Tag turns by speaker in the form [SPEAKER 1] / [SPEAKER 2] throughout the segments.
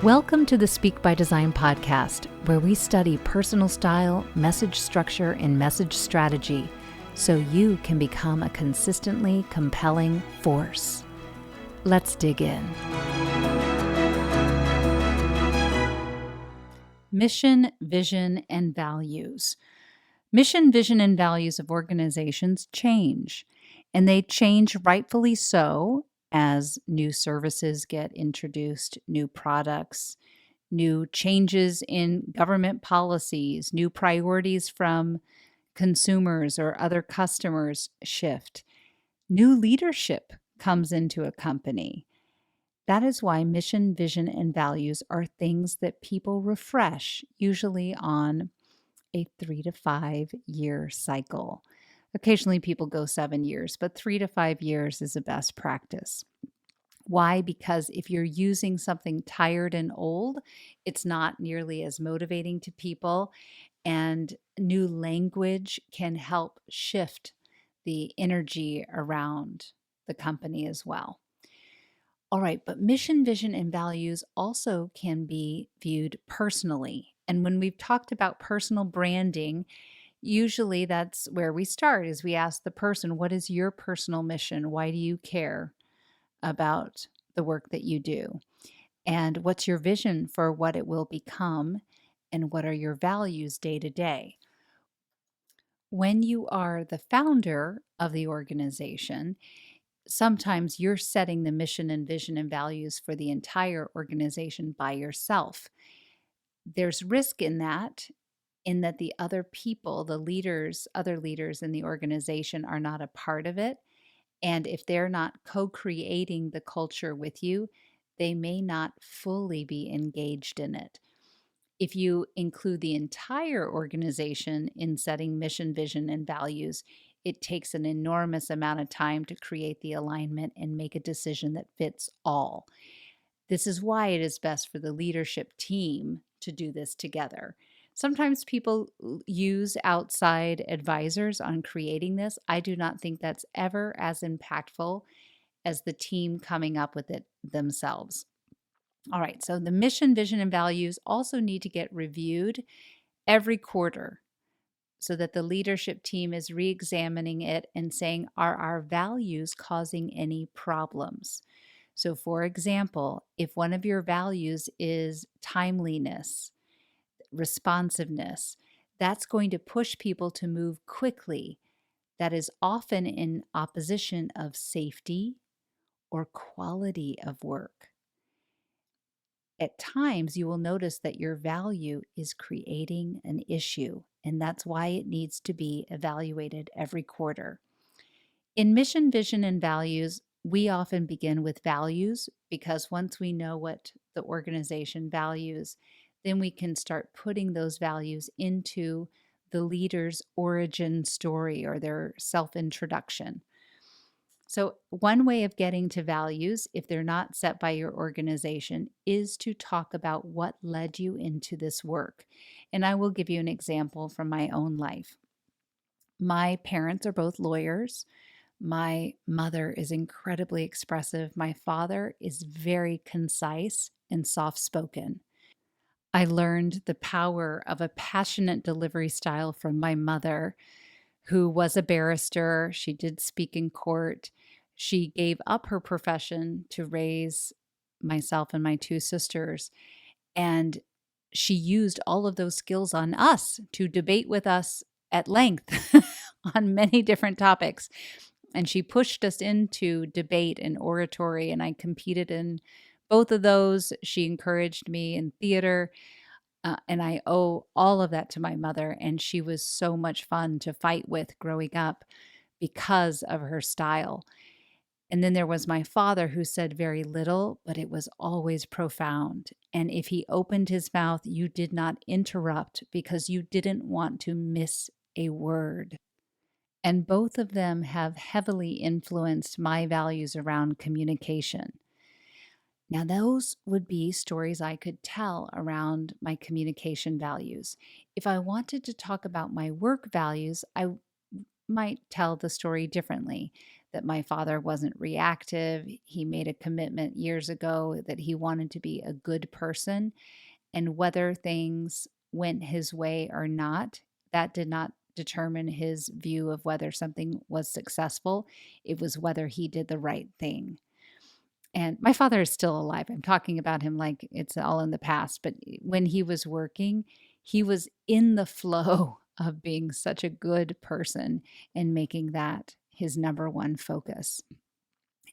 [SPEAKER 1] Welcome to the Speak by Design podcast, where we study personal style, message structure, and message strategy so you can become a consistently compelling force. Let's dig in. Mission, vision, and values. Mission, vision, and values of organizations change, and they change rightfully so as new services get introduced, new products, new changes in government policies, new priorities from consumers or other customers shift. New leadership comes into a company. That is why mission, vision, and values are things that people refresh, usually on a 3 to 5 year cycle. Occasionally people go 7 years, but 3 to 5 years is a best practice. Why? Because if you're using something tired and old, it's not nearly as motivating to people, and new language can help shift the energy around the company as well. All right, but mission, vision, and values also can be viewed personally. And when we've talked about personal branding, usually that's where we start is we ask the person, what is your personal mission? Why do you care about the work that you do? And what's your vision for what it will become? And what are your values day to day? When you are the founder of the organization, sometimes you're setting the mission and vision and values for the entire organization by yourself. There's risk in that the other people, the leaders, other leaders in the organization are not a part of it. And if they're not co-creating the culture with you, they may not fully be engaged in it. If you include the entire organization in setting mission, vision, and values, it takes an enormous amount of time to create the alignment and make a decision that fits all. This is why it is best for the leadership team to do this together. Sometimes people use outside advisors on creating this. I do not think that's ever as impactful as the team coming up with it themselves. All right, so the mission, vision, and values also need to get reviewed every quarter so that the leadership team is re-examining it and saying, are our values causing any problems? So for example, if one of your values is timeliness, responsiveness, that's going to push people to move quickly. That is often in opposition of safety or quality of work. At times, you will notice that your value is creating an issue, and that's why it needs to be evaluated every quarter. In mission, vision, and values, we often begin with values because once we know what the organization values, then we can start putting those values into the leader's origin story or their self-introduction. So one way of getting to values, if they're not set by your organization, is to talk about what led you into this work. And I will give you an example from my own life. My parents are both lawyers. My mother is incredibly expressive. My father is very concise and soft-spoken. I learned the power of a passionate delivery style from my mother, who was a barrister. She did speak in court. She gave up her profession to raise myself and my two sisters. And she used all of those skills on us to debate with us at length on many different topics. And she pushed us into debate and oratory, and I competed in both of those. She encouraged me in theater. And I owe all of that to my mother. And she was so much fun to fight with growing up because of her style. And then there was my father, who said very little, but it was always profound. And if he opened his mouth, you did not interrupt because you didn't want to miss a word. And both of them have heavily influenced my values around communication. Now, those would be stories I could tell around my communication values. If I wanted to talk about my work values, I might tell the story differently, that my father wasn't reactive. He made a commitment years ago that he wanted to be a good person. And whether things went his way or not, that did not determine his view of whether something was successful. It was whether he did the right thing. And my father is still alive. I'm talking about him like it's all in the past, but when he was working, he was in the flow of being such a good person and making that his number one focus.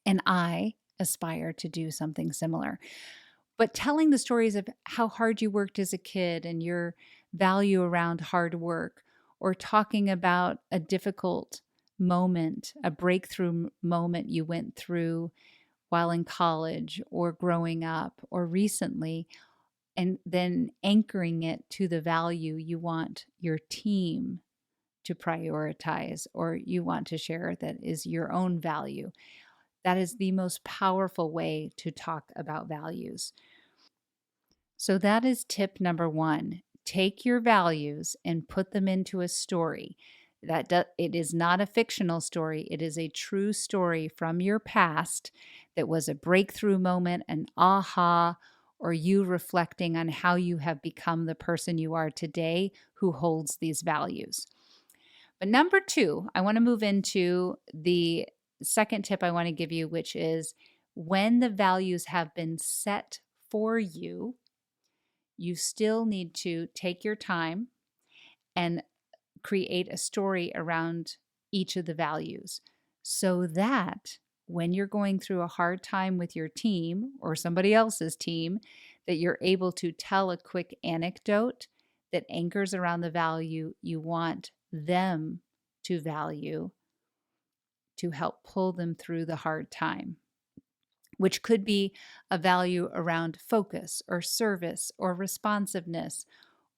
[SPEAKER 1] And I aspire to do something similar. But telling the stories of how hard you worked as a kid and your value around hard work, or talking about a difficult moment, a breakthrough moment you went through while in college or growing up or recently, and then anchoring it to the value you want your team to prioritize or you want to share that is your own value. That is the most powerful way to talk about values. So that is tip number one. Take your values and put them into a story. It is not a fictional story. It is a true story from your past that was a breakthrough moment, an aha, or you reflecting on how you have become the person you are today who holds these values. But number two, I want to move into the second tip I want to give you, which is when the values have been set for you, you still need to take your time and create a story around each of the values so that when you're going through a hard time with your team or somebody else's team, that you're able to tell a quick anecdote that anchors around the value you want them to value to help pull them through the hard time, which could be a value around focus or service or responsiveness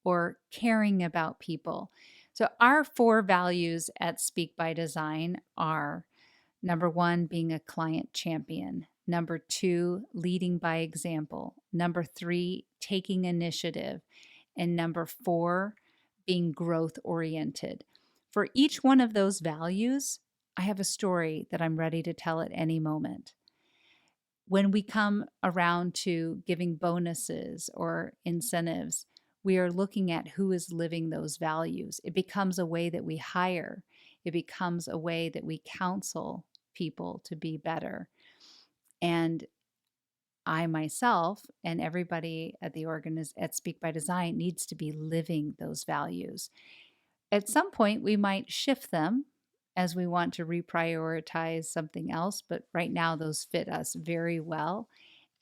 [SPEAKER 1] or caring about people. So, our four values at Speak by Design are number one, being a client champion. Number two, leading by example. Number three, taking initiative. And number four, being growth oriented. For each one of those values, I have a story that I'm ready to tell at any moment. When we come around to giving bonuses or incentives, we are looking at who is living those values. It becomes a way that we hire, it becomes a way that we counsel people to be better. And I myself and everybody at at Speak by Design needs to be living those values. At some point, we might shift them as we want to reprioritize something else, but right now those fit us very well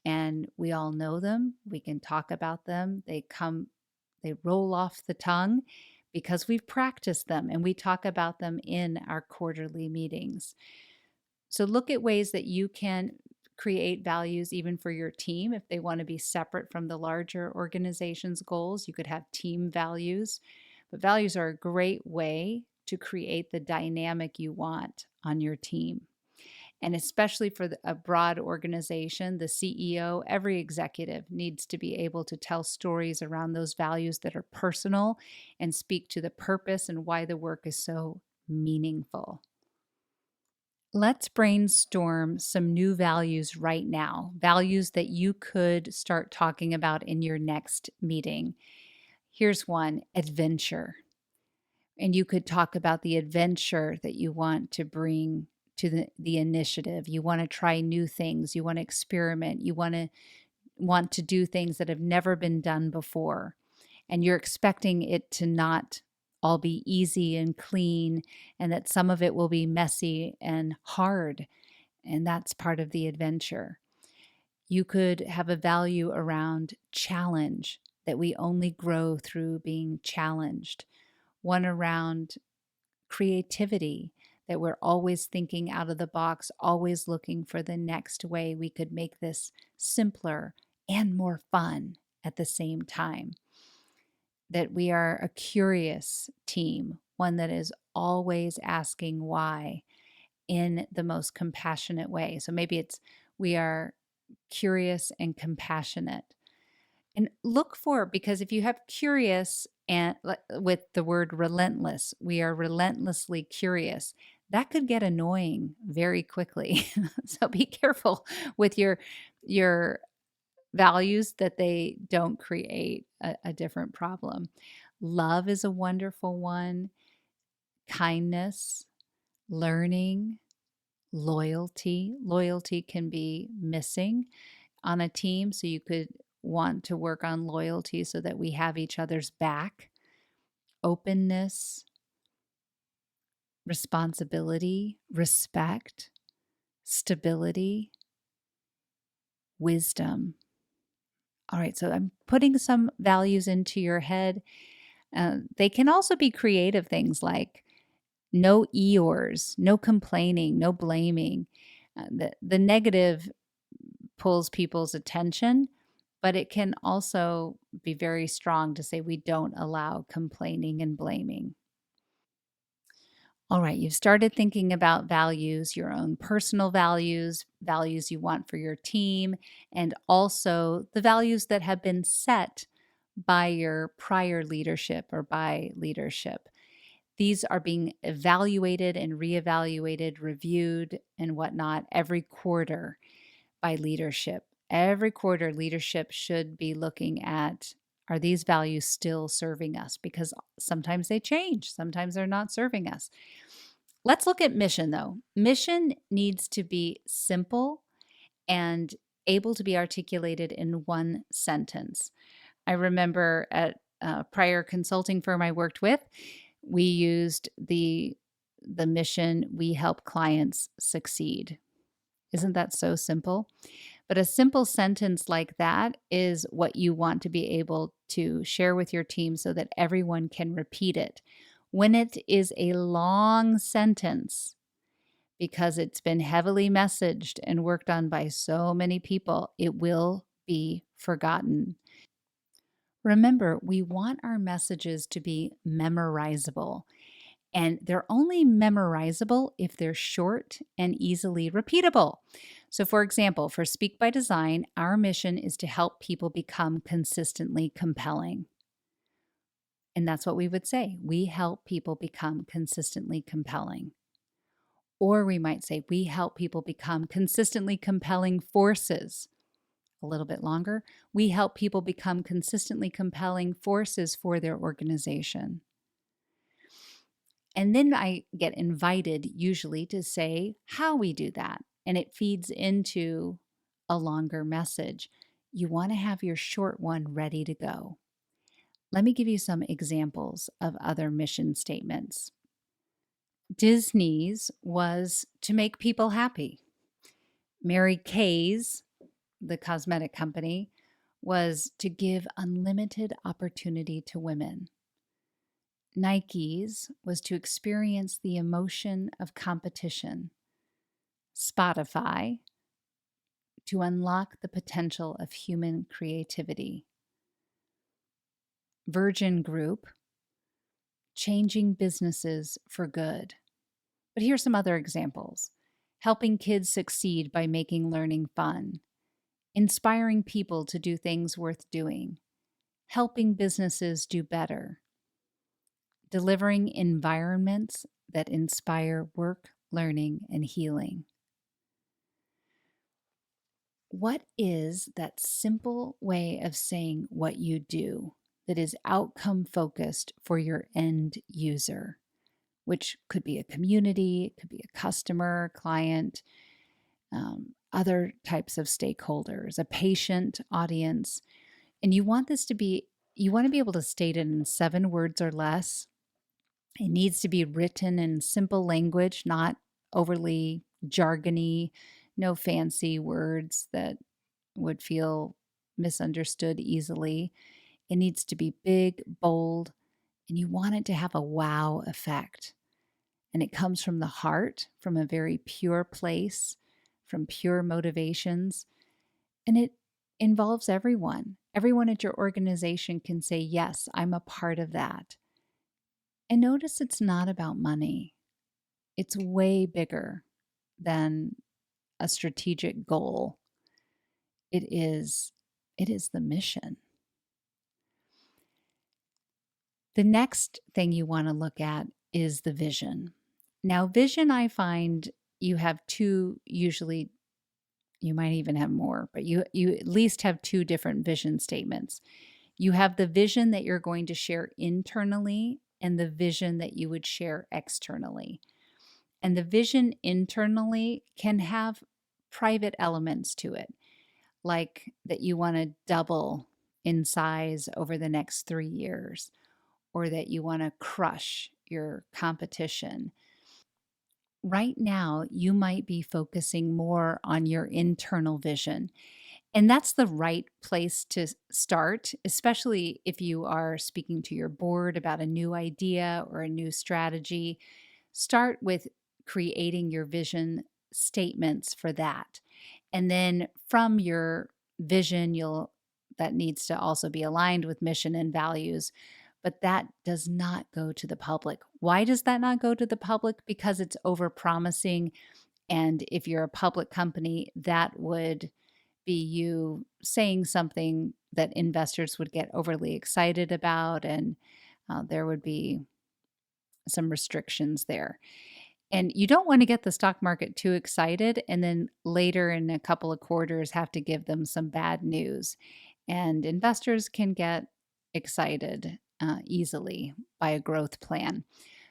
[SPEAKER 1] and we all know them. We can talk about them. They roll off the tongue because we've practiced them and we talk about them in our quarterly meetings. So look at ways that you can create values even for your team if they want to be separate from the larger organization's goals. You could have team values, but values are a great way to create the dynamic you want on your team. And especially for a broad organization, the CEO, every executive needs to be able to tell stories around those values that are personal and speak to the purpose and why the work is so meaningful. Let's brainstorm some new values right now, values that you could start talking about in your next meeting. Here's one: adventure. And you could talk about the adventure that you want to bring to the initiative. You want to try new things. You want to experiment. You want to do things that have never been done before. And you're expecting it to not all be easy and clean, and that some of it will be messy and hard. And that's part of the adventure. You could have a value around challenge, that we only grow through being challenged. One around creativity, that we're always thinking out of the box, always looking for the next way we could make this simpler and more fun at the same time. That we are a curious team, one that is always asking why in the most compassionate way. So maybe it's we are curious and compassionate. And look for, because if you have curious and with the word relentless, we are relentlessly curious. that could get annoying very quickly. So be careful with your values that they don't create a different problem. Love is a wonderful one, kindness, learning, loyalty. Loyalty can be missing on a team, so you could want to work on loyalty so that we have each other's back. Openness, responsibility, respect, stability, wisdom. All right, so I'm putting some values into your head. They can also be creative things like no Eeyores, no complaining, no blaming. The negative pulls people's attention, but it can also be very strong to say we don't allow complaining and blaming. All right, you've started thinking about values, your own personal values, values you want for your team, and also the values that have been set by your prior leadership or by leadership. These are being evaluated and reevaluated, reviewed, and whatnot every quarter by leadership. Every quarter, leadership should be looking at, are these values still serving us? Because sometimes they change, sometimes they're not serving us. Let's look at mission, though. Mission needs to be simple and able to be articulated in one sentence. I remember at a prior consulting firm I worked with, we used the mission, we help clients succeed. Isn't that so simple? But a simple sentence like that is what you want to be able to share with your team so that everyone can repeat it. When it is a long sentence, because it's been heavily messaged and worked on by so many people, it will be forgotten. Remember, we want our messages to be memorizable, and they're only memorizable if they're short and easily repeatable. So, for example, for Speak by Design, our mission is to help people become consistently compelling. And that's what we would say. We help people become consistently compelling. Or we might say, we help people become consistently compelling forces. A little bit longer. We help people become consistently compelling forces for their organization. And then I get invited usually to say how we do that. And it feeds into a longer message. You want to have your short one ready to go. Let me give you some examples of other mission statements. Disney's was to make people happy. Mary Kay's, the cosmetic company, was to give unlimited opportunity to women. Nike's was to experience the emotion of competition. Spotify, to unlock the potential of human creativity. Virgin Group, changing businesses for good. But here's some other examples. Helping kids succeed by making learning fun. Inspiring people to do things worth doing. Helping businesses do better. Delivering environments that inspire work, learning, and healing. What is that simple way of saying what you do that is outcome focused for your end user, which could be a community, it could be a customer, client, other types of stakeholders, a patient, audience. And you want this to be, you want to be able to state it in 7 words or less. It needs to be written in simple language, not overly jargony, no fancy words that would feel misunderstood easily. It needs to be big, bold, and you want it to have a wow effect. And it comes from the heart, from a very pure place, from pure motivations. And it involves everyone. Everyone at your organization can say, yes, I'm a part of that. And notice it's not about money. It's way bigger than a strategic goal. It is the mission. The next thing you want to look at is the vision. Now, vision, I find you have two, usually you might even have more, but you at least have two different vision statements. You have the vision that you're going to share internally and the vision that you would share externally. And the vision internally can have private elements to it, like that you want to double in size over the next 3 years, or that you want to crush your competition. Right now, you might be focusing more on your internal vision. And that's the right place to start, especially if you are speaking to your board about a new idea or a new strategy. Start with creating your vision statements for that. And then from your vision, that needs to also be aligned with mission and values, but that does not go to the public. Why does that not go to the public? Because it's overpromising. And if you're a public company, that would be you saying something that investors would get overly excited about, and there would be some restrictions there. And you don't want to get the stock market too excited and then later in a couple of quarters have to give them some bad news. And investors can get excited easily by a growth plan.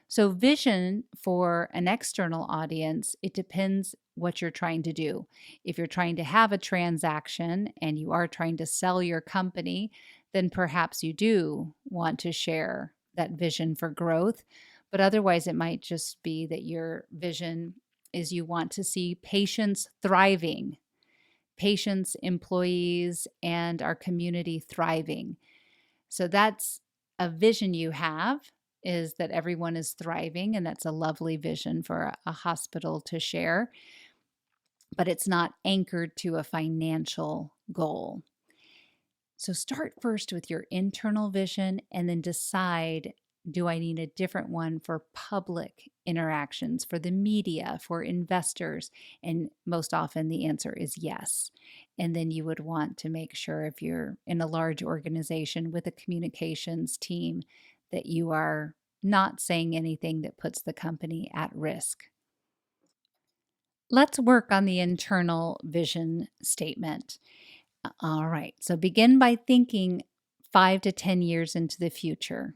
[SPEAKER 1] So, vision for an external audience, it depends what you're trying to do. If you're trying to have a transaction and you are trying to sell your company, then perhaps you do want to share that vision for growth. But otherwise, it might just be that your vision is you want to see patients thriving, patients, employees, and our community thriving. So that's a vision you have, is that everyone is thriving, and that's a lovely vision for a hospital to share, but it's not anchored to a financial goal. So start first with your internal vision and then decide, do I need a different one for public interactions, for the media, for investors? And most often the answer is yes. And then you would want to make sure, if you're in a large organization with a communications team, that you are not saying anything that puts the company at risk. Let's work on the internal vision statement. All right. So begin by thinking 5 to 10 years into the future.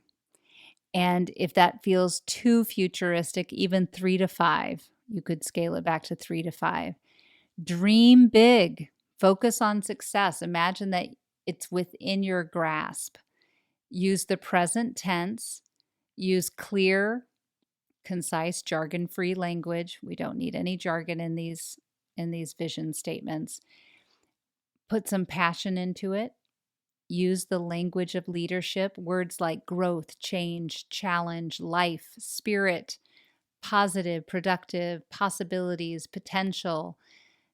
[SPEAKER 1] And if that feels too futuristic, even 3 to 5, you could scale it back to 3 to 5. Dream big, focus on success. Imagine that it's within your grasp. Use the present tense, use clear, concise, jargon-free language. We don't need any jargon in these vision statements. Put some passion into it. Use the language of leadership, words like growth, change, challenge, life, spirit, positive, productive, possibilities, potential,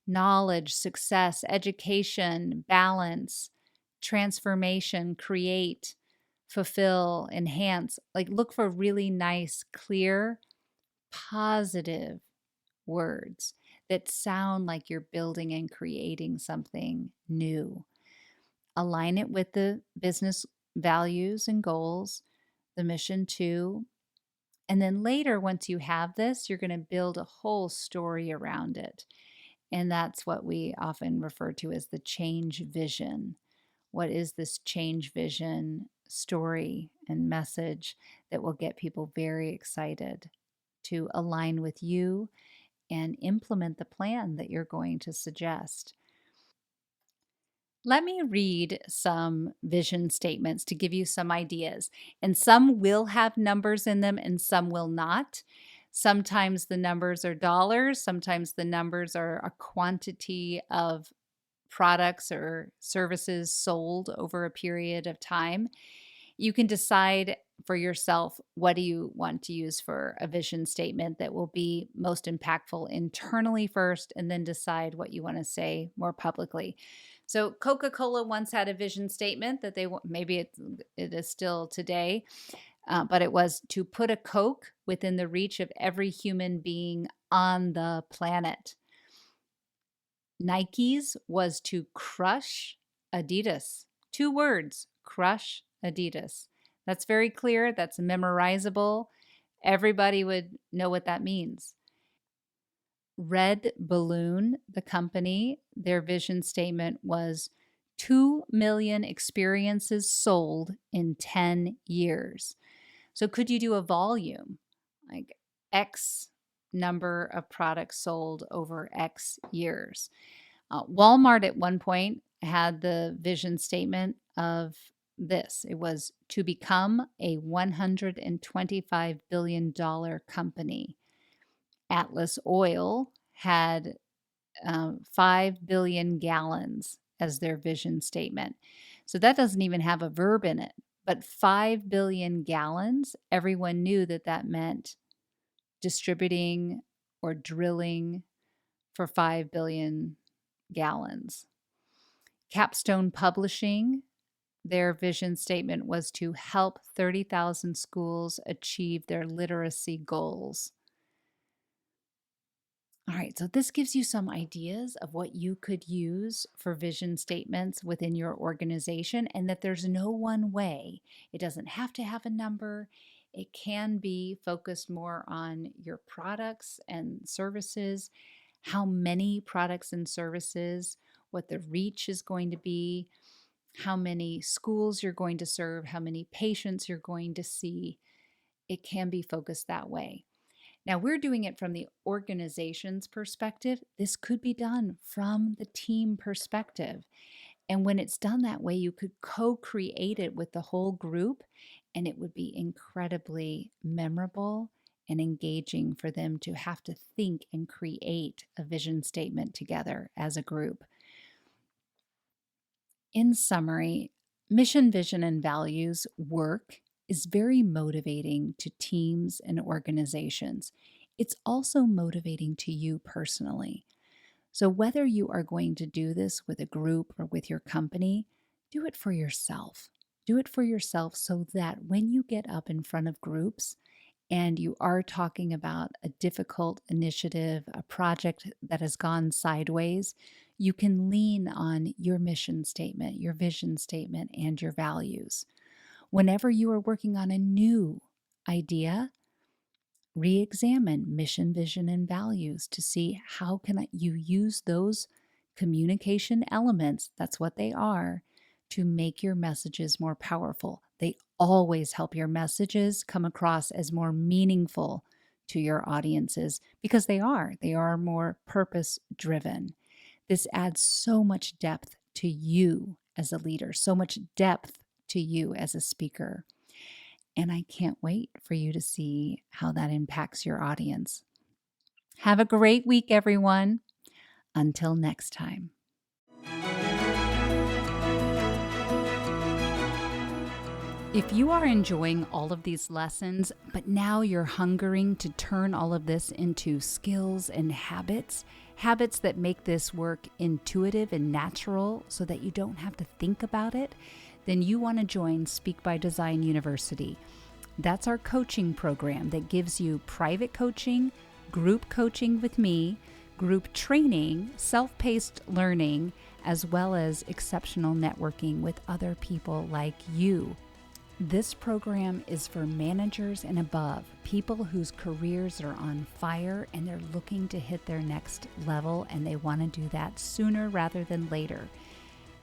[SPEAKER 1] knowledge, success, education, balance, transformation, create, fulfill, enhance. Like, look for really nice, clear, positive words that sound like you're building and creating something new. Align it with the business values and goals, the mission too. And then later, once you have this, you're going to build a whole story around it. And that's what we often refer to as the change vision. What is this change vision story and message that will get people very excited to align with you and implement the plan that you're going to suggest? Let me read some vision statements to give you some ideas. And some will have numbers in them and some will not. Sometimes the numbers are dollars, sometimes the numbers are a quantity of products or services sold over a period of time. You can decide for yourself, what do you want to use for a vision statement that will be most impactful internally first, and then decide what you want to say more publicly. So Coca-Cola once had a vision statement that maybe it is still today, but it was to put a Coke within the reach of every human being on the planet. Nike's was to crush Adidas. 2 words, crush Adidas. That's very clear. That's memorizable. Everybody would know what that means. Red Balloon, the company, their vision statement was 2 million experiences sold in 10 years. So could you do a volume, like X number of products sold over X years? Walmart at one point had the vision statement of this. It was to become a $125 billion company. Atlas Oil had 5 billion gallons as their vision statement. So that doesn't even have a verb in it. But 5 billion gallons, everyone knew that that meant distributing or drilling for 5 billion gallons. Capstone Publishing, their vision statement was to help 30,000 schools achieve their literacy goals. All right, so this gives you some ideas of what you could use for vision statements within your organization, and that there's no one way. It doesn't have to have a number. It can be focused more on your products and services, how many products and services, what the reach is going to be, how many schools you're going to serve, how many patients you're going to see. It can be focused that way. Now, we're doing it from the organization's perspective. This could be done from the team perspective. And when it's done that way, you could co-create it with the whole group, and it would be incredibly memorable and engaging for them to have to think and create a vision statement together as a group. In summary, mission, vision, and values work is very motivating to teams and organizations. It's also motivating to you personally. So, whether you are going to do this with a group or with your company, do it for yourself. Do it for yourself so that when you get up in front of groups and you are talking about a difficult initiative, a project that has gone sideways, you can lean on your mission statement, your vision statement, and your values. Whenever you are working on a new idea, re-examine mission, vision, and values to see how can you use those communication elements, that's what they are, to make your messages more powerful. They always help your messages come across as more meaningful to your audiences because they are more purpose driven. This adds so much depth to you as a leader, so much depth to you as a speaker. And I can't wait for you to see how that impacts your audience. Have a great week, everyone. Until next time. If you are enjoying all of these lessons, but now you're hungering to turn all of this into skills and habits that make this work intuitive and natural so that you don't have to think about it, then you want to join Speak by Design University. That's our coaching program that gives you private coaching, group coaching with me, group training, self-paced learning, as well as exceptional networking with other people like you. This program is for managers and above, people whose careers are on fire and they're looking to hit their next level, and they want to do that sooner rather than later.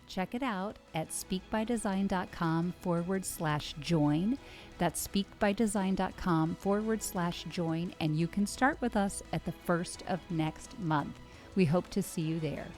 [SPEAKER 1] Check it out at speakbydesign.com/join. That's speakbydesign.com/join, and you can start with us at the 1st of next month. We hope to see you there.